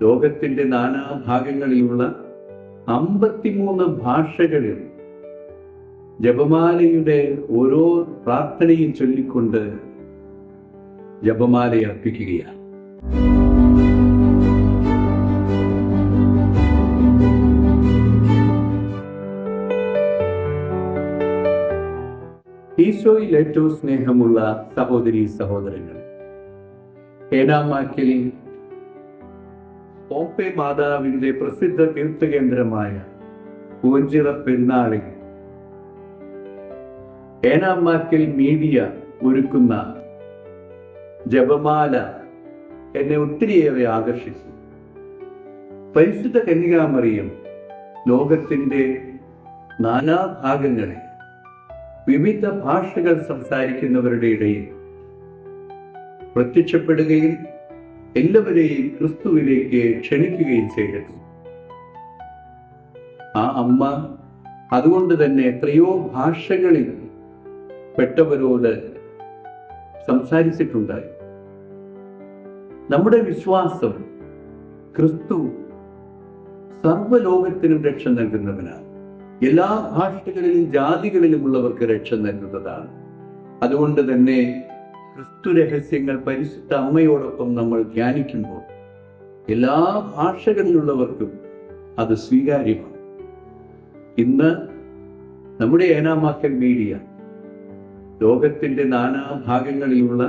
ലോകത്തിന്റെ നാനാഭാഗങ്ങളിലുള്ള 53 ഭാഷകളിൽ ജപമാലയുടെ ഓരോ പ്രാർത്ഥനയും ചൊല്ലിക്കൊണ്ട് ജപമാല അർപ്പിക്കുകയാണ്. ഈശോയിൽ ഏറ്റവും സ്നേഹമുള്ള സഹോദരീ സഹോദരങ്ങൾ, ഏനാമാക്കിൽ പോംപെ മാതാവിന്റെ പ്രസിദ്ധ തീർത്ഥകേന്ദ്രമായ പൂഞ്ചിറ പെരുന്നാളിൽ ഏനാമാക്കിൽ മീഡിയ ഒരുക്കുന്ന ജപമാല എന്നെ ഒത്തിരിയേറെ ആകർഷിച്ചു. പരിശുദ്ധ കന്യകാമറിയം ലോകത്തിന്റെ നാനാഭാഗങ്ങളിൽ വിവിധ ഭാഷകൾ സംസാരിക്കുന്നവരുടെ ഇടയിൽ പ്രത്യക്ഷപ്പെടുകയും എല്ലാവരെയും ക്രിസ്തുവിലേക്ക് ക്ഷണിക്കുകയും ചെയ്തിരുന്നു. ആ അമ്മ അതുകൊണ്ട് തന്നെ എത്രയോ ഭാഷകളിൽ പെട്ടവരോട് സംസാരിച്ചിട്ടുണ്ടായി. നമ്മുടെ വിശ്വാസം ക്രിസ്തു സർവ്വലോകത്തിനും രക്ഷ നൽകുന്നവനാണ്. എല്ലാ ഭാഷകളിലും ജാതികളിലുമുള്ളവർക്ക് രക്ഷ നൽകുന്നതാണ്. അതുകൊണ്ട് തന്നെ ക്രിസ്തു രഹസ്യങ്ങൾ പരിശുദ്ധ അമ്മയോടൊപ്പം നമ്മൾ ധ്യാനിക്കുമ്പോൾ എല്ലാ ഭാഷകളിലുള്ളവർക്കും അത് സ്വീകാര്യമാണ്. ഇന്ന് നമ്മുടെ ഏനാമാക്കൽ മീഡിയ ലോകത്തിന്റെ നാനാഭാഗങ്ങളിലുള്ള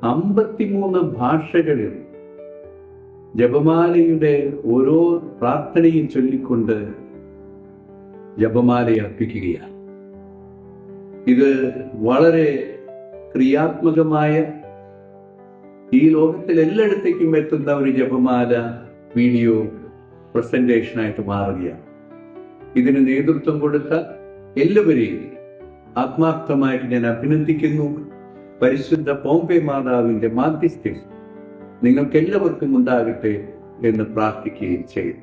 53 ഭാഷകളിൽ ജപമാലയുടെ ഓരോ പ്രാർത്ഥനയും ചൊല്ലിക്കൊണ്ട് ജപമാല അർപ്പിക്കുകയാണ്. ഇത് വളരെ ക്രിയാത്മകമായ, ഈ ലോകത്തിൽ എല്ലായിടത്തേക്കും എത്തുന്ന ഒരു ജപമാല വീഡിയോ പ്രസന്റേഷനായിട്ട് മാറുകയാണ്. ഇതിന് നേതൃത്വം കൊടുത്ത എല്ലാവരെയും ആത്മാർത്ഥമായിട്ട് ഞാൻ അഭിനന്ദിക്കുന്നു. പരിശുദ്ധ പോംപെ മാതാവിന്റെ മാധ്യസ്ഥ്യം നിങ്ങൾക്ക് എല്ലാവർക്കും ഉണ്ടാകട്ടെ എന്ന് പ്രാർത്ഥിക്കുകയും ചെയ്യും.